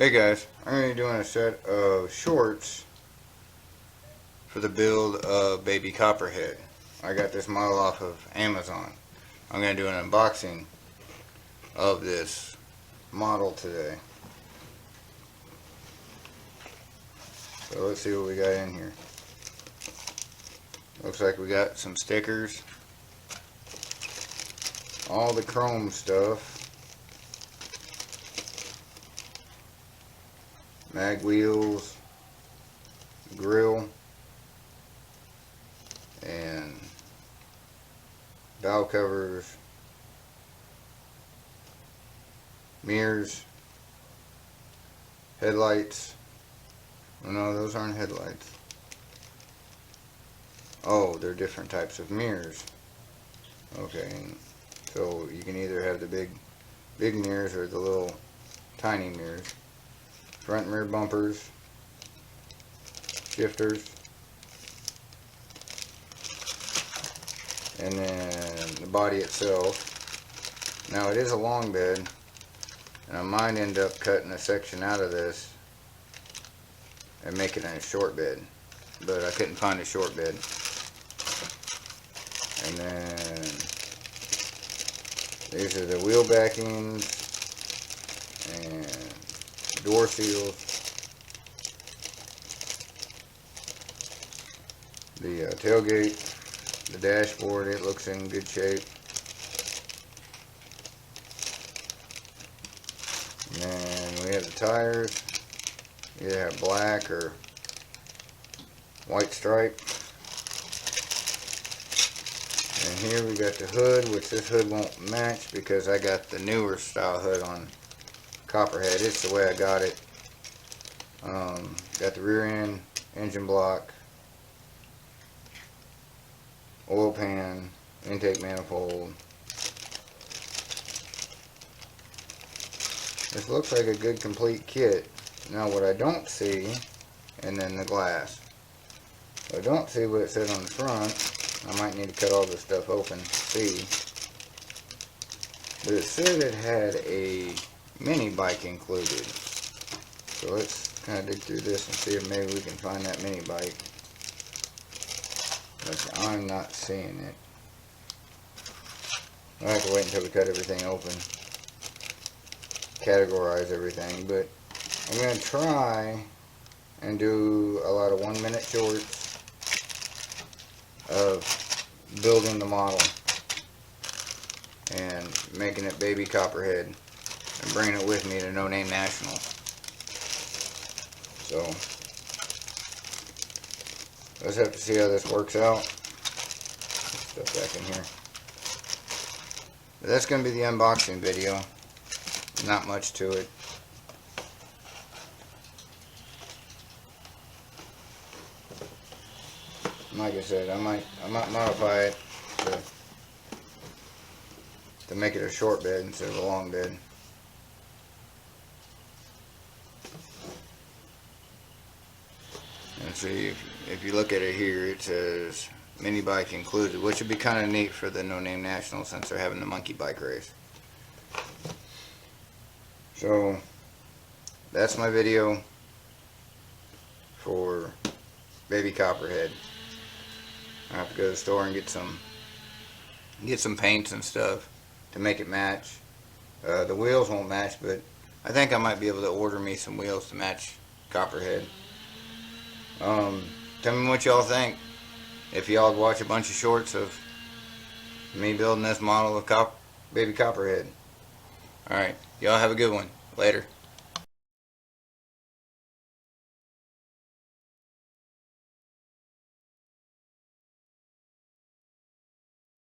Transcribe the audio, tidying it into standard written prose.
Hey guys, I'm going to be doing a set of shorts for the build of Baby Copperhead. I got this model off of Amazon. I'm going to do an unboxing of this model today. So let's see what we got in here. Looks like we got some stickers, all the chrome stuff, mag wheels, grill, and valve covers, mirrors, headlights. Oh, no, those aren't headlights. Oh, they're different types of mirrors. Okay, so you can either have the big mirrors or the little tiny mirrors. Front and rear bumpers, shifters, and then the body itself. Now it is a long bed, and I might end up cutting a section out of this and making it a short bed, but I couldn't find a short bed. And then these are the wheel backings and door seals, the tailgate, the dashboard. It looks in good shape. And then we have the tires. Either have black or white stripe. And here we got the hood, which this hood won't match because I got the newer style hood on Copperhead. It's the way I got it. Got the rear end, engine block, oil pan, intake manifold. This looks like a good complete kit. Now what I don't see, and then the glass. I don't see what it said on the front. I might need to cut all this stuff open to see. But it said it had a mini bike included. So let's kind of dig through this and see if maybe we can find that mini bike. But I'm not seeing it. I'll have to wait until we cut everything open. Categorize everything. But I'm going to try and do a lot of 1-minute shorts of building the model and making it Baby Copperhead and bringing it with me to No Name National. So let's have to see how this works out. Put stuff back in here. But that's going to be the unboxing video. Not much to it. Like I said, I might modify it to make it a short bed instead of a long bed. And see, if you look at it here, it says mini bike included, which would be kind of neat for the No Name National since they're having the monkey bike race. So that's my video for Baby Copperhead. I have to go to the store and get some paints and stuff to make it match. The wheels won't match, but I think I might be able to order me some wheels to match Copperhead. Tell me what y'all think. If y'all watch a bunch of shorts of me building this model of Baby Copperhead. Alright, y'all have a good one. Later.